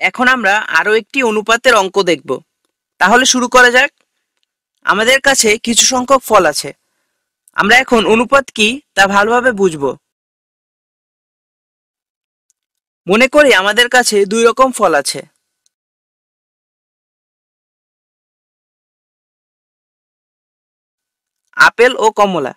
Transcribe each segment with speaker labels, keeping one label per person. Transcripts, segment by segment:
Speaker 1: এখন আমরা আরো একটি অনুপাতের অঙ্ক দেখব। তাহলে শুরু করা যাক। আমাদের কাছে কিছু সংখ্যক ফল আছে। আমরা এখন অনুপাত কি তা ভালোভাবে বুঝব। মনে করি আমাদের কাছে দুই রকম ফল আছে। আপেল ও কমলা।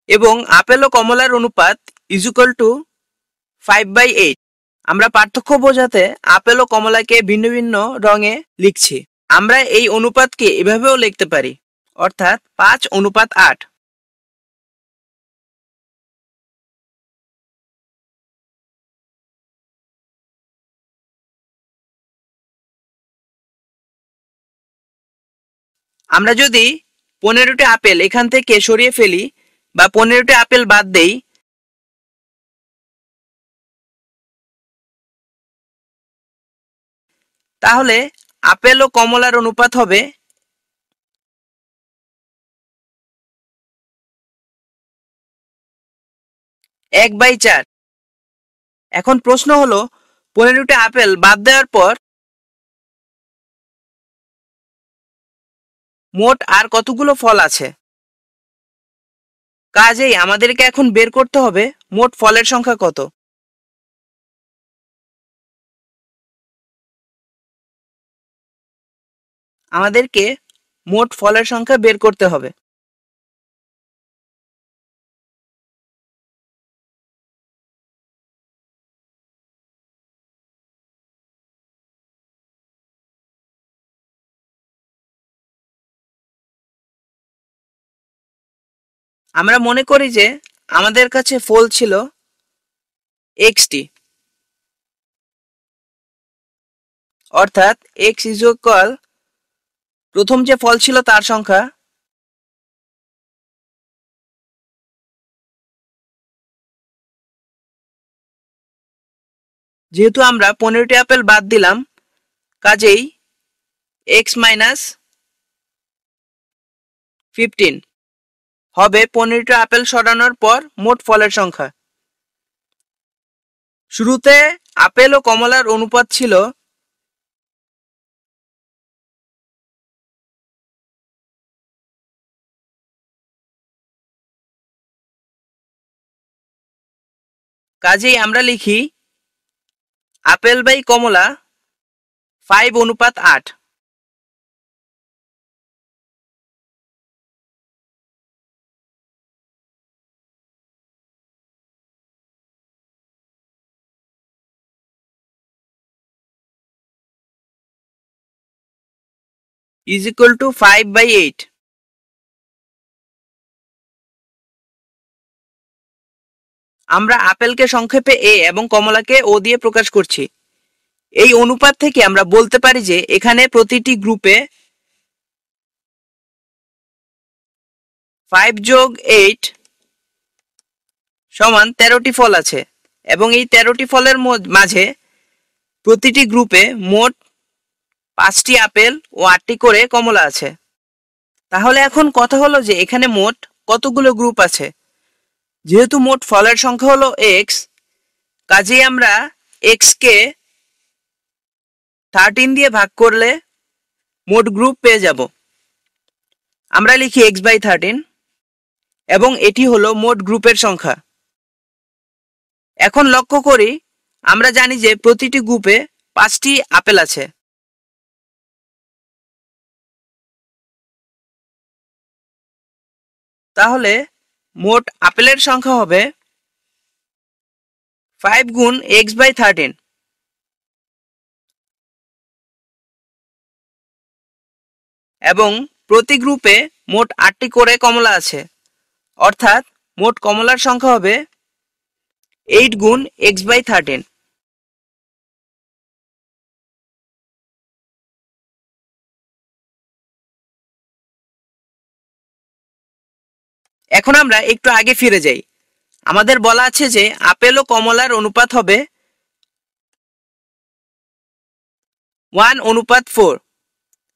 Speaker 1: এবং আপেল ও কমলার অনুপাত = 5/8। আমরা পার্থক্য বোঝাতে আপেল ও কমলাকে ভিন্ন ভিন্ন রঙে লিখছি। আমরা এই অনুপাতকে এভাবেও লিখতে পারি, অর্থাৎ 5:8। আমরা যদি 15টি আপেল এখান থেকে সরিয়ে ফেলি বা 15টি আপেল বাদ দেই, তাহলে আপেল ও কমলার অনুপাত হবে 1/4। এখন প্রশ্ন হলো, 15টি আপেল বাদ দেওয়ার পর মোট আর কতগুলো ফল আছে। কাজেই আমাদেরকে এখন বের করতে হবে মোট ফলের সংখ্যা কত। আমাদেরকে মোট ফলের সংখ্যা বের করতে হবে। আমরা মনে করি যে আমাদের কাছে ফল ছিল xটি, অর্থাৎ x = প্রথম যে ফল ছিল তার সংখ্যা যেহেতু আমরা 15টি আপেল বাদ দিলাম, কাজেই x - 15 হবে 15টি আপেল সরানোর পর মোট ফলের সংখ্যা। শুরুতে আপেল ও কমলার অনুপাত ছিল 5, কাজেই আমরা লিখি আপেল বাই কমলা 5:8। = 5/8। আমরা আপেলকে সংক্ষেপে a এবং কমলাকে o দিয়ে প্রকাশ করছি। এই অনুপাত থেকে আমরা বলতে পারি যে এখানে প্রতিটি গ্রুপে 5 + 8 = 13টি ফল আছে এবং এই 13টি ফলের মাঝে প্রতিটি গ্রুপে মোট 5টি আপেল ও 8টি করে কমলা আছে। তাহলে এখন কথা হলো যে এখানে মোট কতগুলো গ্রুপ আছে। যেহেতু মোট ফলের সংখ্যা হলো x, কাজেই আমরা x কে 13 দিয়ে ভাগ করলে মোট গ্রুপ পেয়ে যাব। আমরা লিখি x/13 এবং এটি হলো মোট গ্রুপের সংখ্যা। এখন লক্ষ্য করি, আমরা জানি যে প্রতিটি গ্রুপে 5টি আপেল আছে। তাহলে মোট আপেলের সংখ্যা হবে 5 গুণ x/13 এবং প্রতি গ্রুপে মোট 8টি করে কমলা আছে, অর্থাৎ মোট কমলার সংখ্যা হবে 8 গুণ x/13। এখন আমরা একটু আগে ফিরে যাই। আমাদের বলা আছে যে আপেল ও কমলার অনুপাত হবে 1:4।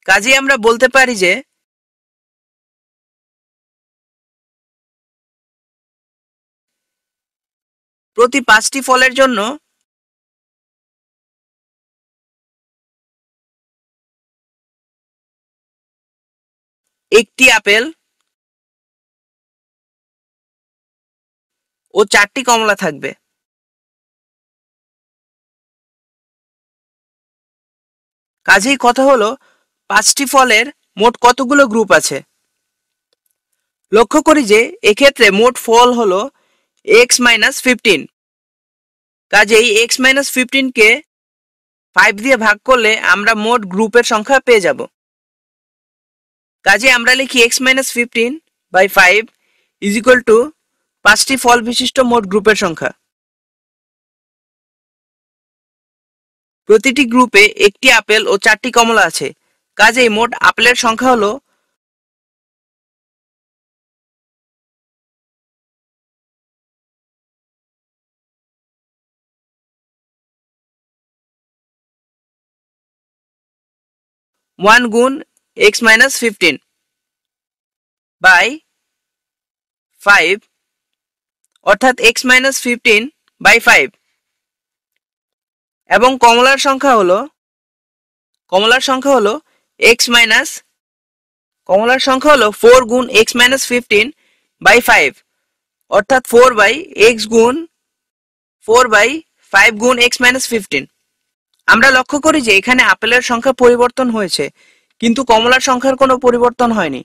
Speaker 1: কাজেই আমরা বলতে পারি যে প্রতি 5টি ফলের জন্য একটি আপেল ও 4টি কমলা থাকবে। কাজেই কথা হলো 5টি ফলের মোট কতগুলো গ্রুপ আছে। লক্ষ্য করি যে এক্ষেত্রে মোট ফল হলো x-15। কাজেই x-15 কে 5 দিয়ে ভাগ করলে আমরা মোট গ্রুপের সংখ্যা পেয়ে যাব। কাজে আমরা লিখি x-15/5 = 5টি ফল বিশিষ্ট মোট গ্রুপের সংখ্যা। প্রতিটি গ্রুপে একটি আপেল ও 4টি কমলা আছে। কাজেই মোট আপেলের সংখ্যা হলো 1 গুণ x-15/5 অর্থাৎ x-15/5 এবং কমলার সংখ্যা হলো x 4 গুণ x-15/5 অর্থাৎ 4/x গুণ 4/5 গুণ x-15। আমরা লক্ষ্য করি যে এখানে আপেলের সংখ্যা পরিবর্তন হয়েছে কিন্তু কমলার সংখ্যার কোনো পরিবর্তন হয়নি,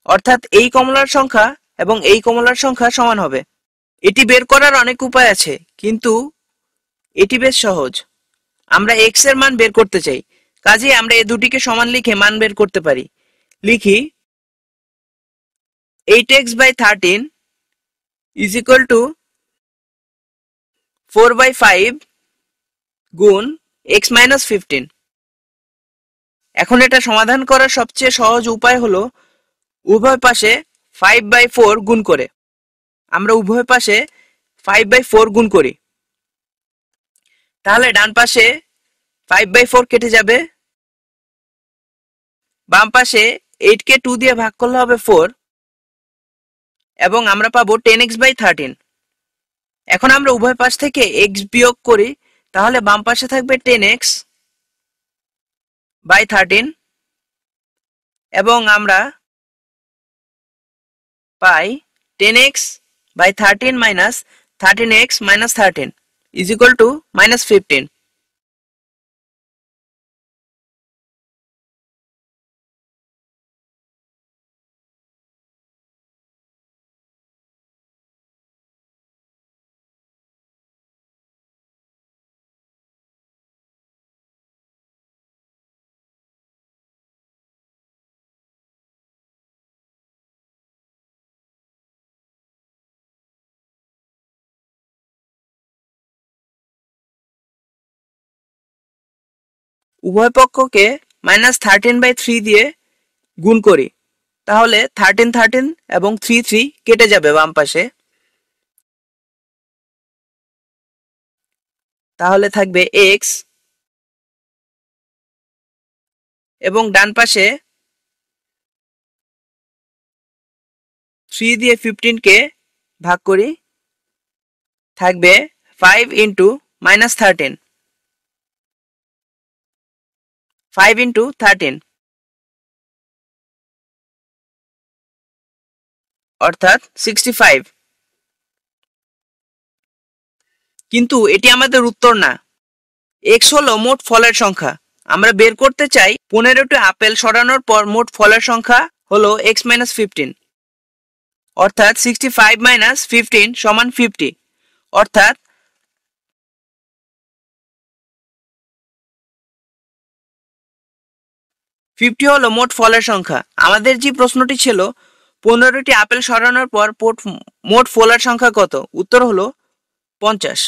Speaker 1: অর্থাৎ এই কমলার সংখ্যা এবং এই কমলার সংখ্যা সমান হবে। এটি বের করার অনেক উপায় আছে কিন্তু এটি বেশ সহজ। আমরা x এর মান বের করতে চাই, কাজেই আমরা এই দুটিকে সমান লিখে মান বের করতে পারি। লিখি 8x/13 = 4/5 গুণ x-15। এখন এটা সমাধান করার সবচেয়ে সহজ উপায় হলো উভয় পাশে 5/4 গুণ করে। আমরা উভয় পাশে 5/4 গুণ করি, তাহলে ডান পাশে 5/4 কেটে যাবে, বাম পাশে 8 কে 2 দিয়ে ভাগ করলে হবে 4 এবং আমরা পাবো 10x/13। এখন আমরা উভয় পাশ থেকে x বিয়োগ করি, তাহলে বাম পাশে থাকবে 10x/13 এবং আমরা পাই 10x/13 - 13x - 13 = -15। উভয় পক্ষকে -13/3 দিয়ে গুণ করি, তাহলে 13 এবং 3 কেটে যাবে বাম পাশে, তাহলে থাকবে x এবং ডান পাশে 3 দিয়ে 15 কে ভাগ করি, থাকবে 5 × -13 5 × 13 অর্থাৎ 65। কিন্তু এটি আমাদের উত্তর না। x হলো মোট ফলের সংখ্যা। আমরা বের করতে চাই 15টি আপেল সরানোর পর মোট ফলের সংখ্যা হলো x-15, অর্থাৎ 65 - 15 = 50, অর্থাৎ 50 হলো মোট ফলের সংখ্যা। আমাদের যে প্রশ্নটি ছিল 15টি আপেল সরানোর পর মোট ফলের সংখ্যা কত, উত্তর হলো 50।